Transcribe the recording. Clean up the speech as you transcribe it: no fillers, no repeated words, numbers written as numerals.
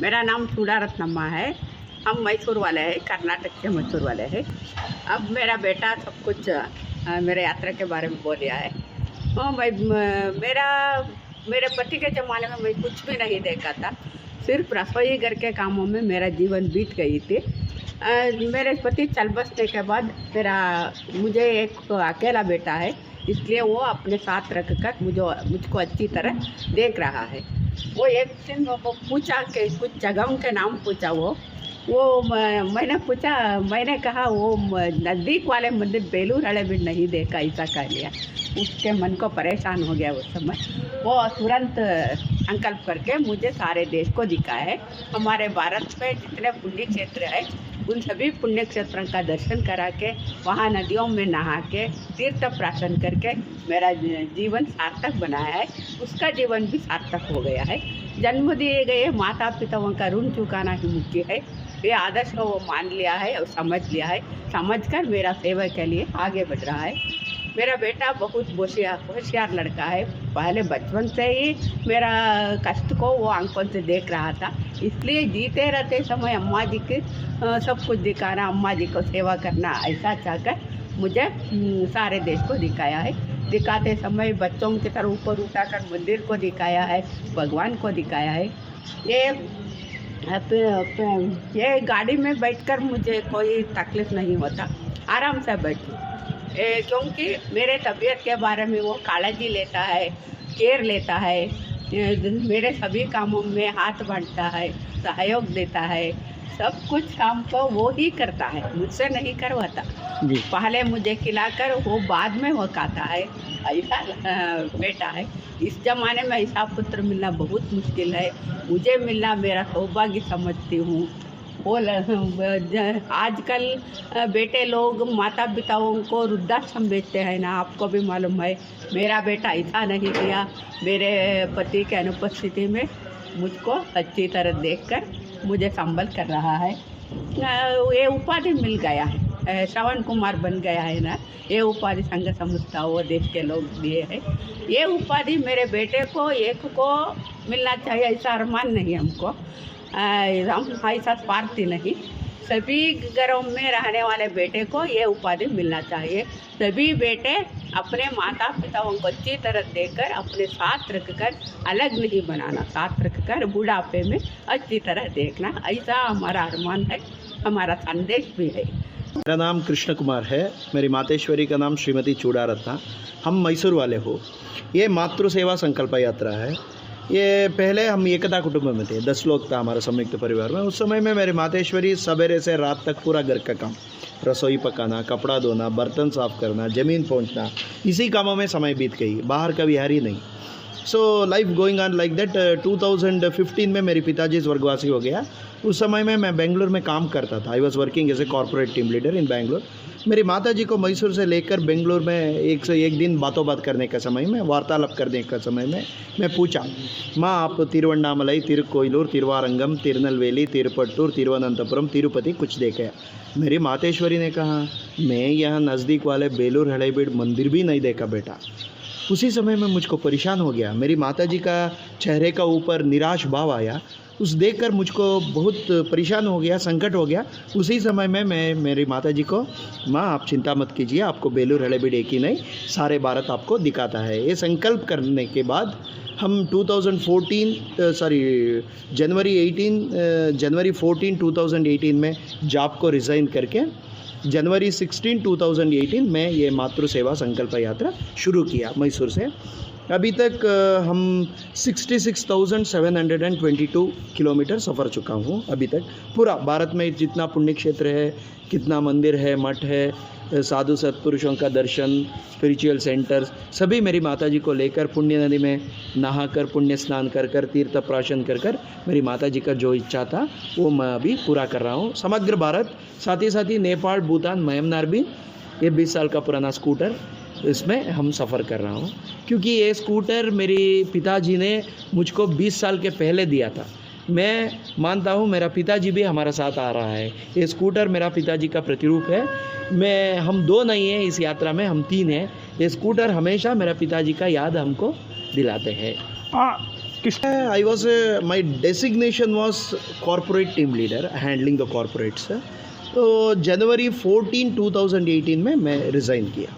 मेरा नाम चूड़ा रत्नम्मा है। हम मैसूर वाले हैं, कर्नाटक के मैसूर वाले हैं। अब मेरा बेटा सब कुछ मेरे यात्रा के बारे में बोल रहा है। मेरे पति के ज़माने में मैं कुछ भी नहीं देखा था, सिर्फ रसोई घर के कामों में मेरा जीवन बीत गई थी। मेरे पति चल बसने के बाद मुझे एक अकेला बेटा है, इसलिए वो अपने साथ रख कर मुझको अच्छी तरह देख रहा है। वो एक दिन वो पूछा कि कुछ जगहों के नाम पूछा। मैंने कहा वो नज़दीक वाले मंदिर बेलूर हड़ेबीड नहीं देखा, ऐसा कह लिया। उसके मन को परेशान हो गया उस समय। वो तुरंत संकल्प करके मुझे सारे देश को दिखाया है। हमारे भारत में जितने पुण्य क्षेत्र है उन सभी पुण्य क्षेत्रों का दर्शन करा के, वहाँ नदियों में नहा के, तीर्थ प्राशन करके मेरा जीवन सार्थक बनाया है। उसका जीवन भी सार्थक हो गया है। जन्म दिए गए माता पिताओं का ऋण चुकाना ही मुख्य है। ये आदर्श को वो मान लिया है और समझ लिया है। समझकर मेरा सेवा के लिए आगे बढ़ रहा है। मेरा बेटा बहुत होशियार लड़का है। पहले बचपन से ही मेरा कष्ट को वो आंखों से देख रहा था, इसलिए जीते रहते समय अम्मा जी के सब कुछ दिखाना, अम्मा जी को सेवा करना, ऐसा चाहकर मुझे सारे देश को दिखाया है। दिखाते समय बच्चों की तरह ऊपर उठाकर मंदिर को दिखाया है, भगवान को दिखाया है। ये गाड़ी में बैठकर मुझे कोई तकलीफ नहीं होता, आराम से बैठूं। क्योंकि मेरे तबीयत के बारे में वो काळजी लेता है, केयर लेता है। मेरे सभी कामों में हाथ बांटता है, सहयोग देता है। सब कुछ काम को वो ही करता है, मुझसे नहीं करवाता जी। पहले मुझे खिलाकर वो बाद में वो खाता है, ऐसा बेटा है। इस ज़माने में ऐसा पुत्र मिलना बहुत मुश्किल है। मुझे मिलना मेरा सौभाग्य समझती हूँ। आजकल बेटे लोग माता पिताओं को वृद्धाश्रम भेजते हैं ना, आपको भी मालूम है। मेरा बेटा ऐसा नहीं किया। मेरे पति के अनुपस्थिति में मुझको अच्छी तरह देखकर मुझे संभल कर रहा है। ये उपाधि मिल गया है, श्रवण कुमार बन गया है ना। ये उपाधि संघ संस्था वो देश के लोग दिए हैं। ये उपाधि मेरे बेटे को एक को मिलना चाहिए, ऐसा अरमान नहीं हमको। हम ऐसा स्वार्थी नहीं। सभी घरों में रहने वाले बेटे को ये उपाधि मिलना चाहिए। सभी बेटे अपने माता पिताओं को अच्छी तरह देकर अपने साथ रखकर अलग नहीं बनाना, साथ रखकर बुढ़ापे में अच्छी तरह देखना, ऐसा हमारा अरमान है, हमारा संदेश भी है। मेरा नाम कृष्ण कुमार है। मेरी मातेश्वरी का नाम श्रीमती चूड़ा रत्ना। हम मैसूर वाले हो। ये मातृ सेवा संकल्प यात्रा है। ये पहले हम एकता कुटुंब में थे, 10 लोग था हमारा संयुक्त परिवार में। उस समय में मेरी मातेश्वरी सवेरे से रात तक पूरा घर का काम, रसोई पकाना, कपड़ा धोना, बर्तन साफ करना, ज़मीन पहुंचना, इसी कामों में समय बीत गई, बाहर का विहार ही नहीं। So life going on like that. 2015 में मेरे पिताजी स्वर्गवासी हो गया। उस समय में मैं बेंगलोर में काम करता था। I was working as a corporate team leader in Bangalore. मेरी माताजी को मैसूर से लेकर बेंगलोर में एक से एक दिन बातों बात करने का समय में, वार्तालाप करने का समय में मैं पूछा, माँ आप तिरुवन्नामलाई, तिरुकोयलूर, तिरुवारंगम, तिरुनेलवेली, तिरुपट्टूर, तिरुवनंतपुरम, तिरुपति कुछ देखे? मेरी मातेश्वरी ने कहा, मैं यहाँ नज़दीक वाले बेलूर हड़ेबीड मंदिर भी नहीं देखा बेटा। उसी समय में मुझको परेशान हो गया। मेरी माताजी का चेहरे का ऊपर निराश भाव आया। उस देखकर मुझको बहुत परेशान हो गया, संकट हो गया। उसी समय में मैं मेरी माताजी को, माँ आप चिंता मत कीजिए, आपको बेलूर हड़ेबीड एक ही नहीं सारे भारत आपको दिखाता है। ये संकल्प करने के बाद हम जनवरी 14 2018 में जॉब को रिज़ाइन करके जनवरी 16 2018 में ये मातृ सेवा संकल्प यात्रा शुरू किया मैसूर से। अभी तक हम 66,722 किलोमीटर सफ़र चुका हूँ। अभी तक पूरा भारत में जितना पुण्य क्षेत्र है, कितना मंदिर है, मठ है, साधु सत्पुरुषों का दर्शन, स्पिरिचुअल सेंटर्स, सभी मेरी माताजी को लेकर पुण्य नदी में नहाकर, पुण्य स्नान कर कर, तीर्थ प्राशन कर कर मेरी माताजी का जो इच्छा था वो मैं अभी पूरा कर रहा हूँ। समग्र भारत, साथ ही नेपाल, भूटान, म्यांमार भी, ये 20 साल का पुराना स्कूटर, इसमें हम सफ़र कर रहा हूँ। क्योंकि ये स्कूटर मेरे पिताजी ने मुझको 20 साल के पहले दिया था। मैं मानता हूँ मेरा पिताजी भी हमारा साथ आ रहा है। ये स्कूटर मेरा पिताजी का प्रतिरूप है। हम 2 नहीं हैं इस यात्रा में, हम 3 हैं। ये स्कूटर हमेशा मेरा पिताजी का याद हमको दिलाते हैं। किस I was my designation was corporate team leader handling the corporates. तो जनवरी 14, 2018 में मैं रिज़ाइन किया।